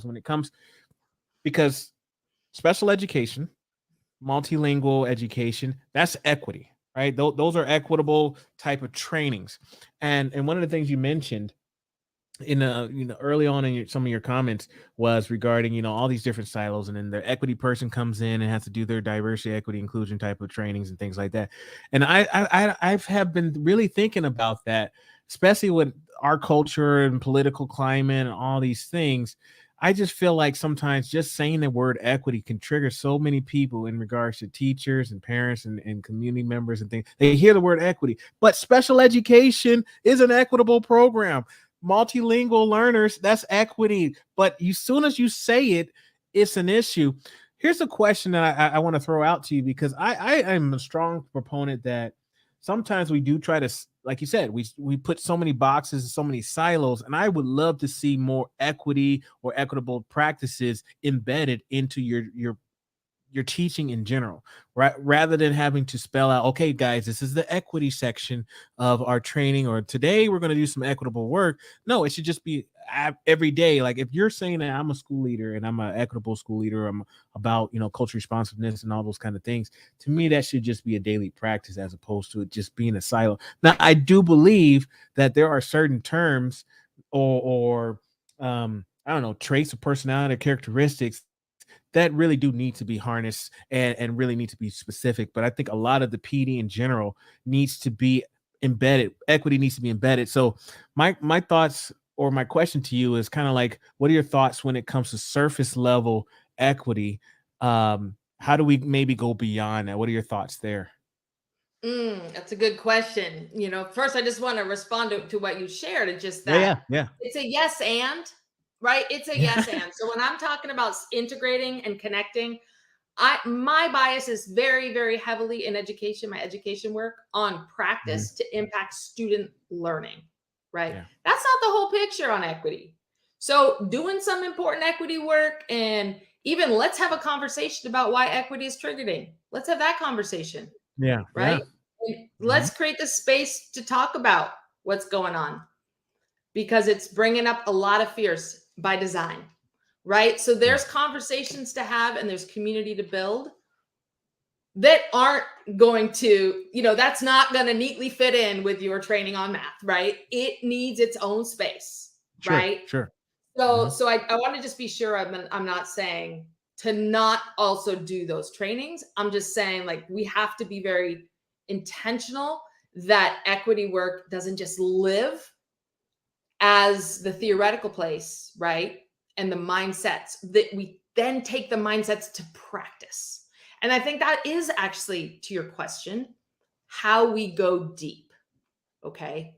when it comes, because special education, multilingual education, that's equity, right? Those are equitable type of trainings. And one of the things you mentioned in early on in some of your comments was regarding all these different silos, and then the equity person comes in and has to do their diversity, equity, inclusion type of trainings and things like that. And I have been really thinking about that, especially with our culture and political climate and all these things. I just feel like sometimes just saying the word equity can trigger so many people in regards to teachers and parents and community members and things. They hear the word equity, but special education is an equitable program. Multilingual learners, that's equity. But as soon as you say it, it's an issue. Here's a question that I want to throw out to you, because I am a strong proponent that sometimes we do try to, like you said, we put so many boxes, so many silos, and I would love to see more equity or equitable practices embedded into your teaching in general, right? Rather than having to spell out, okay, guys, this is the equity section of our training, or today we're going to do some equitable work. No, it should just be every day. Like if you're saying that I'm a school leader and I'm an equitable school leader, I'm about, culture responsiveness and all those kind of things. To me, that should just be a daily practice as opposed to it just being a silo. Now, I do believe that there are certain terms or I don't know, traits of personality or characteristics that really do need to be harnessed and really need to be specific. But I think a lot of the PD in general needs to be embedded. Equity needs to be embedded. So my thoughts, or my question to you, is kind of like, what are your thoughts when it comes to surface level equity? How do we maybe go beyond that? What are your thoughts there? That's a good question. First, I just want to respond to what you shared. It's just Yeah, that yeah, yeah. it's a yes and, right? It's a yes and. So when I'm talking about integrating and connecting, my bias is very, very heavily in education, my education work on Mhm. practice to impact student learning, right? Yeah. That's not the whole picture on equity. So doing some important equity work, and even let's have a conversation about why equity is triggering. Let's have that conversation, Yeah. right? Yeah. And Hmm. let's create the space to talk about what's going on, because it's bringing up a lot of fears by design, right? So Yeah. there's conversations to have and there's community to build that aren't going to, that's not going to neatly fit in with your training on math, right? It needs its own space, Sure. right? Sure. So, Hmm. so I want to just be sure I'm not saying to not also do those trainings. I'm just saying, like, we have to be very intentional that equity work doesn't just live as the theoretical place, right? And the mindsets that we then take the mindsets to practice. And I think that is actually, to your question, how we go deep. Okay.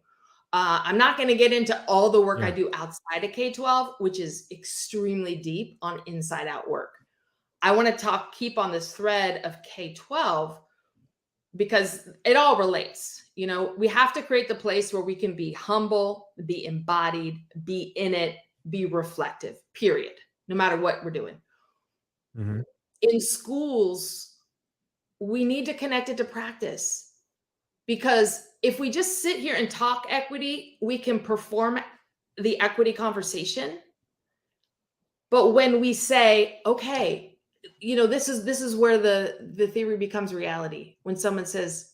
I'm not going to get into all the work I Yeah. do outside of K 12, which is extremely deep on inside out work. I want to keep on this thread of K 12 because it all relates. We have to create the place where we can be humble, be embodied, be in it, be reflective, period, no matter what we're doing. Hmm. In schools, we need to connect it to practice, because if we just sit here and talk equity, we can perform the equity conversation. But when we say, okay, this is where the theory becomes reality. When someone says,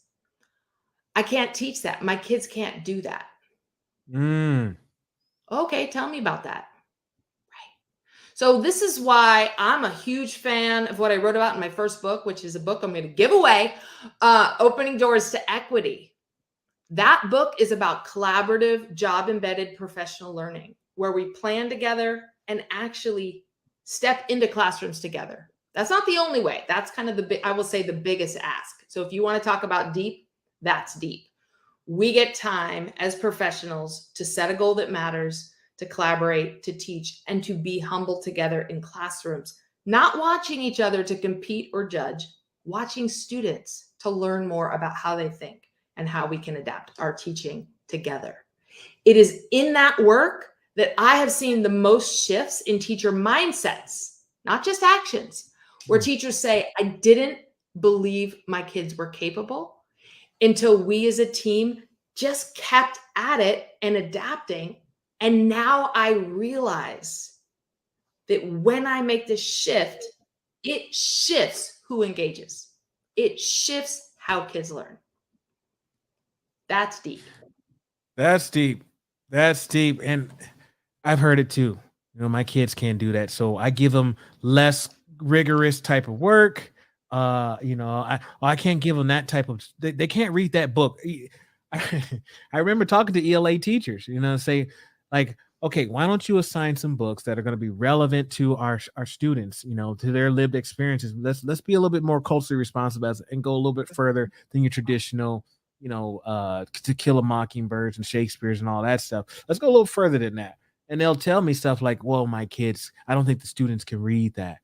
I can't teach that. My kids can't do that. Mm. Okay, tell me about that. Right. So this is why I'm a huge fan of what I wrote about in my first book, which is a book I'm going to give away, Opening Doors to Equity. That book is about collaborative, job-embedded professional learning, where we plan together and actually step into classrooms together. That's not the only way. That's kind of I will say, the biggest ask. So if you want to talk about deep, that's deep. We get time as professionals to set a goal that matters, to collaborate, to teach, and to be humble together in classrooms, not watching each other to compete or judge, watching students to learn more about how they think and how we can adapt our teaching together. It is in that work that I have seen the most shifts in teacher mindsets, not just actions, where teachers say, I didn't believe my kids were capable until we as a team just kept at it and adapting. And now I realize that when I make this shift, it shifts who engages. It shifts how kids learn. That's deep. That's deep. That's deep. And I've heard it too. My kids can't do that. So I give them less rigorous type of work. I can't give them that type of, they can't read that book. I remember talking to ELA teachers, say like, okay, why don't you assign some books that are going to be relevant to our students, to their lived experiences. Let's be a little bit more culturally responsive and go a little bit further than your traditional, To Kill a Mockingbird and Shakespeare's and all that stuff. Let's go a little further than that. And they'll tell me stuff like, well, my kids, I don't think the students can read that.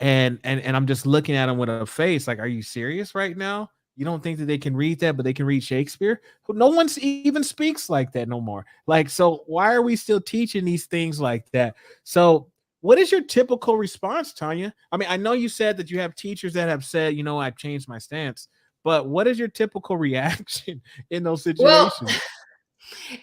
And I'm just looking at them with a face like, are you serious right now? You don't think that they can read that, but they can read Shakespeare? No one even speaks like that no more. Like, so why are we still teaching these things like that? So what is your typical response, Tanya? I mean, I know you said that you have teachers that have said, I've changed my stance, but what is your typical reaction in those situations? Well,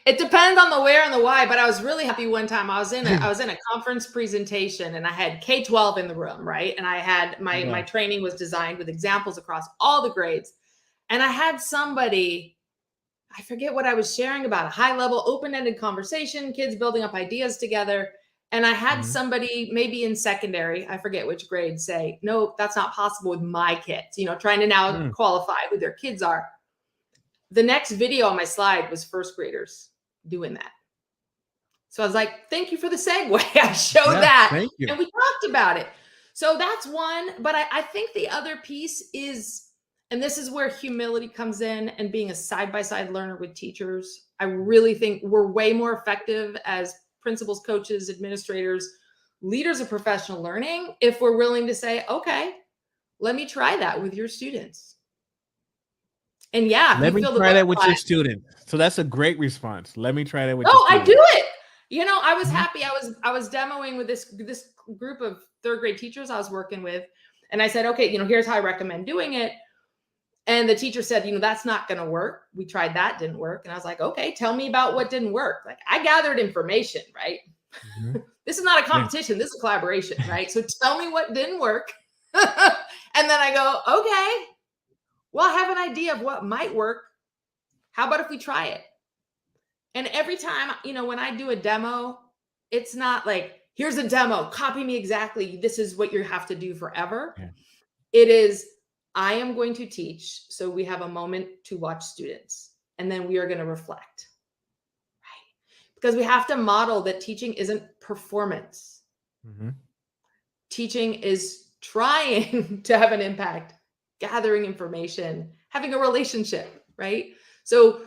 it depends on the where and the why, but I was really happy one time. I was in a conference presentation and I had K-12 in the room, right? And I had my training was designed with examples across all the grades. And I had somebody, I forget what I was sharing about, a high level open-ended conversation, kids building up ideas together. And I had somebody maybe in secondary, I forget which grade, say, no, that's not possible with my kids, trying to now qualify who their kids are. The next video on my slide was first graders doing that. So I was like, thank you for the segue. I showed that and we talked about it. So that's one. But I think the other piece is, and this is where humility comes in and being a side-by-side learner with teachers. I really think we're way more effective as principals, coaches, administrators, leaders of professional learning if we're willing to say, okay, let me try that with your students. And yeah, let me try that with your student. So that's a great response. Let me try that with your student. I do it. I was happy. I was demoing with this group of third grade teachers I was working with. And I said, okay, here's how I recommend doing it. And the teacher said, that's not going to work. We tried that, didn't work. And I was like, okay, tell me about what didn't work. Like I gathered information, right? This is not a competition. This is a collaboration, right? So tell me what didn't work. And then I go, okay, well, I have an idea of what might work. How about if we try it? And every time, when I do a demo, it's not like, here's a demo, copy me exactly. This is what you have to do forever. Yeah. It is, I am going to teach. So we have a moment to watch students and then we are going to reflect, right? Because we have to model that teaching isn't performance. Teaching is trying to have an impact, gathering information, having a relationship, right? So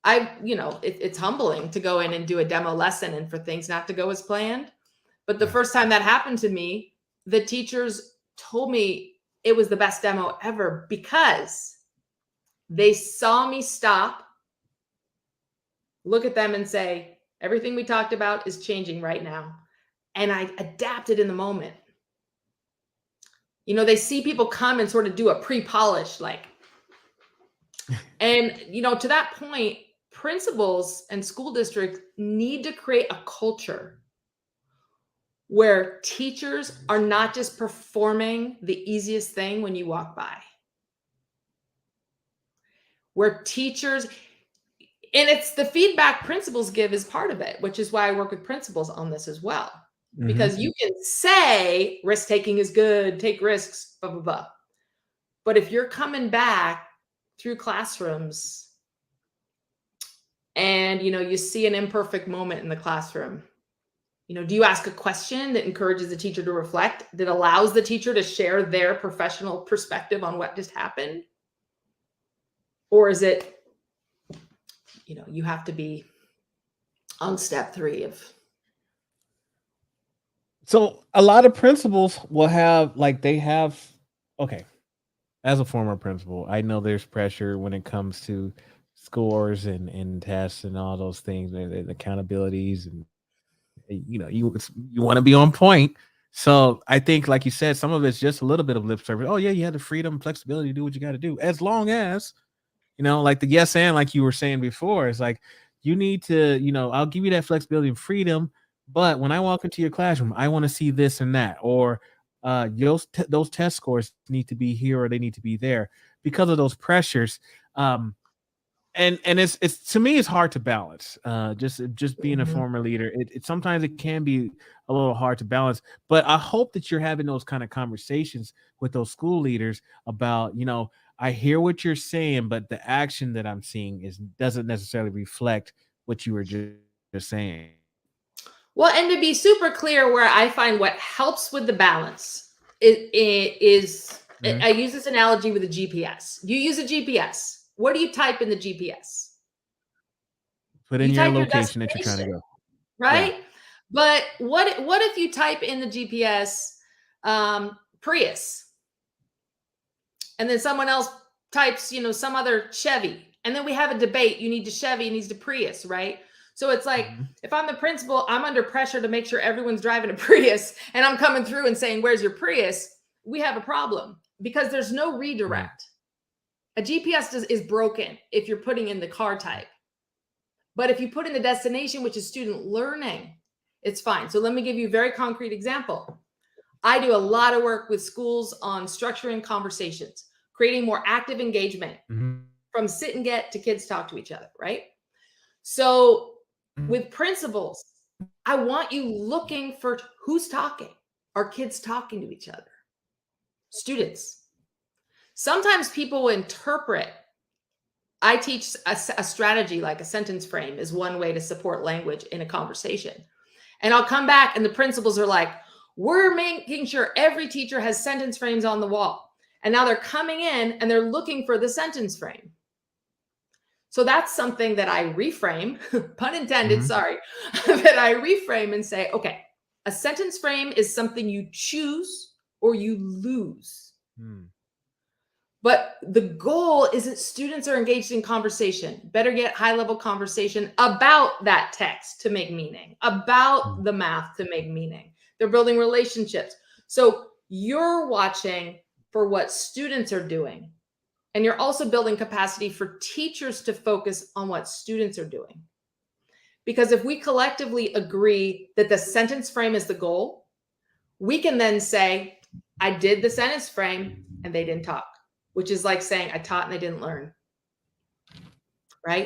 it's humbling to go in and do a demo lesson and for things not to go as planned. But the first time that happened to me, the teachers told me it was the best demo ever because they saw me stop, look at them and say, everything we talked about is changing right now. And I adapted in the moment. They see people come and sort of do a pre-polish, like, and, to that point, principals and school districts need to create a culture where teachers are not just performing the easiest thing when you walk by. Where teachers, and it's the feedback principals give is part of it, which is why I work with principals on this as well. Because you can say risk-taking is good, take risks, blah, blah, blah. But if you're coming back through classrooms and, you see an imperfect moment in the classroom, do you ask a question that encourages the teacher to reflect, that allows the teacher to share their professional perspective on what just happened? Or is it, you have to be on step 3 of... So a lot of principals will have, okay, as a former principal, I know there's pressure when it comes to scores and tests and all those things and accountabilities. And, you want to be on point. So I think, like you said, some of it's just a little bit of lip service. Oh, yeah, you have the freedom, flexibility to do what you got to do. As long as, like the yes and like you were saying before, it's like you need to, I'll give you that flexibility and freedom, But when I walk into your classroom, I want to see this and that, or those test scores need to be here or they need to be there because of those pressures. Um, and it's to me it's hard to balance. Just being a Mhm. former leader, it sometimes it can be a little hard to balance. But I hope that you're having those kind of conversations with those school leaders about, I hear what you're saying, but the action that I'm seeing doesn't necessarily reflect what you were just saying. Well, and to be super clear, where I find what helps with the balance is Mhm. I use this analogy with a GPS. You use a GPS. What do you type in the GPS? Put in You your type your location that you're trying to destination, go. Yeah. right? But what if you type in the GPS Prius, and then someone else types, some other Chevy, and then we have a debate. You need to Chevy, needs to Prius, right? So it's like, Mhm. if I'm the principal, I'm under pressure to make sure everyone's driving a Prius, and I'm coming through and saying, "Where's your Prius?" We have a problem because there's no Right. redirect. A GPS is broken if you're putting in the car type, but if you put in the destination, which is student learning, it's fine. So let me give you a very concrete example. I do a lot of work with schools on structuring conversations, creating more active engagement Mhm. from sit and get to kids talk to each other, right? So Mhm. with principals, I want you looking for who's talking. Are kids talking to each other? Students. Sometimes people interpret. I teach a strategy like a sentence frame is one way to support language in a conversation. And I'll come back and the principals are like, we're making sure every teacher has sentence frames on the wall. And now they're coming in and they're looking for the sentence frame. So that's something that I reframe, pun intended, Mhm. sorry, that I reframe and say, okay, a sentence frame is something you choose or you lose. Mm. But the goal is that students are engaged in conversation, better get high level conversation about that text to make meaning, about Mm. the math to make meaning. They're building relationships. So you're watching for what students are doing. And you're also building capacity for teachers to focus on what students are doing. Because if we collectively agree that the sentence frame is the goal, we can then say, I did the sentence frame and they didn't talk, which is like saying I taught and they didn't learn.